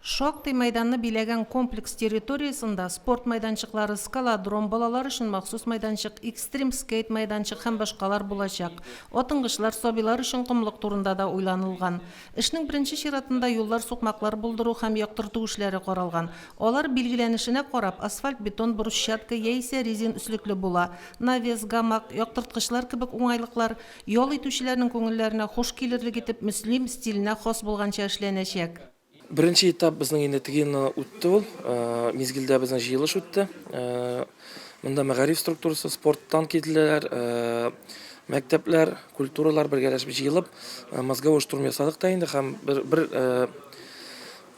Шоқтай майданны билеген комплекс территориясында спорт майданчыклары, скалодром, балалар үшін махсус майданчык, экстрим скейт майданчык һәм башкалар булачак. Отыңгычлар, собилар үшін кумлык турында да уйланылган. Эшнең беренче чиратында юллар, сукмаклар булдыру һәм яктырту эшләре каралган. Алар билгеләнешенә карап, асфальт, бетон, брусчатка яисә резин өслекле була. Навес, гамак, яктырткычлар кебек уңайлыклар ял итүчеләрнең күңелләренә хуш килерлек итеп мөслим стиленә хас булганча эшләнәчәк. Birinci etap bizning endi tigini o'tdi ул. Mezgilda bizning yig'ilish o'tdi. Bunda мәгариф структурасы, спорттан килделәр, мәктәпләр, культуралар бергәләшеп җыелып, мозговой штурм ясадык та инде һәм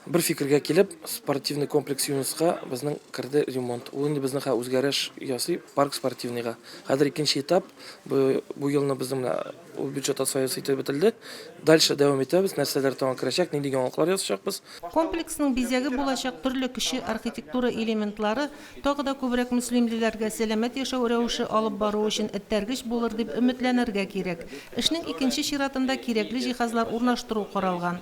бер фикергә килеп, спортивный комплекс ЮНЕСКО безнең кирде ремонт. Ул инде безнең үзгәреш ясый парк спортивныйга. Хәзер икенче этап бу елны безнең бюджет асфаясы итеп бетелде. Дальше дәвам итәбез, нәрсәләр тагын керәчәк, нинди яңалыклар ясаячакбыз. Комплексның бизәге булачак төрле кече архитектура элементлары тагы да күбрәк мөслимлеләргә сәламәт яшәү рәвеше алып бару өчен эттәргеч булыр дип өметләнергә кирәк. Эшнең икенче чиратында кирәкле җиһазлар урнаштыру каралган.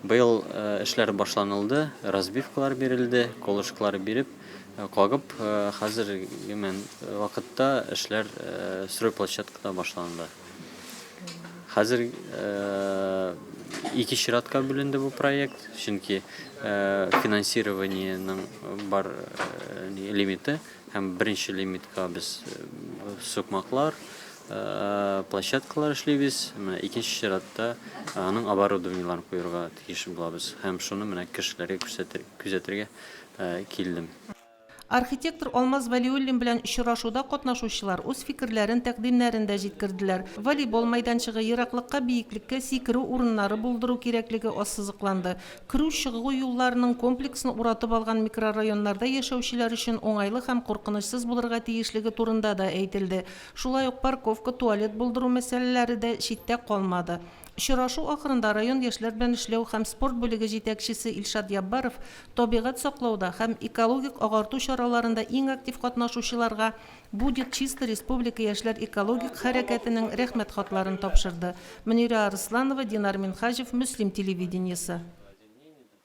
Быел эшләр башланылды, разбивкалар бирелде, колышкалар биреп, кагып, хәзер мен вакытта эшләр строй площадкада башланды. Хәзер ике чиратка бүленде бу проект, чөнки финансированиенең бар лимиты һәм беренче лимитка без сукмаклар, площадкалар эшлибез, икенче чиратта аның оборудованиеларын куярга тиеш булабыз һәм шуны менә кешеләргә күзәтергә килдем. Архитектор Алмаз Валиуллин белән очрашуда катнашучылар үз фикерләрен, тәкъдимнәрен дә җиткерделәр. Волейбол майданчыгы, ераклыкка, биеклеккә сикерү урыннары булдыру кирәклеге ассызыкланды. Керү-чыгу юлларының комплексын уратып алган микрорайоннарда яшәүчеләр өчен уңайлы һәм куркынычсыз булырга тиешлеге турында да әйтелде. Шулай ук парковка, туалет булдыру мәсьәләләре дә читтә калмады. Очрашу ахырында район яшьләр белән эшләү һәм спорт бүлеге җитәкчесе Илшат Яббаров табигать саклауда һәм экологик агарту чараларында иң актив катнашучыларга «Будет чисто» республика яшьләр экологик хәрәкәтенең рәхмәт хатларын тапшырды. Мөнира Арсланова, Динар Минхаҗев, Мөслим телевидениесе.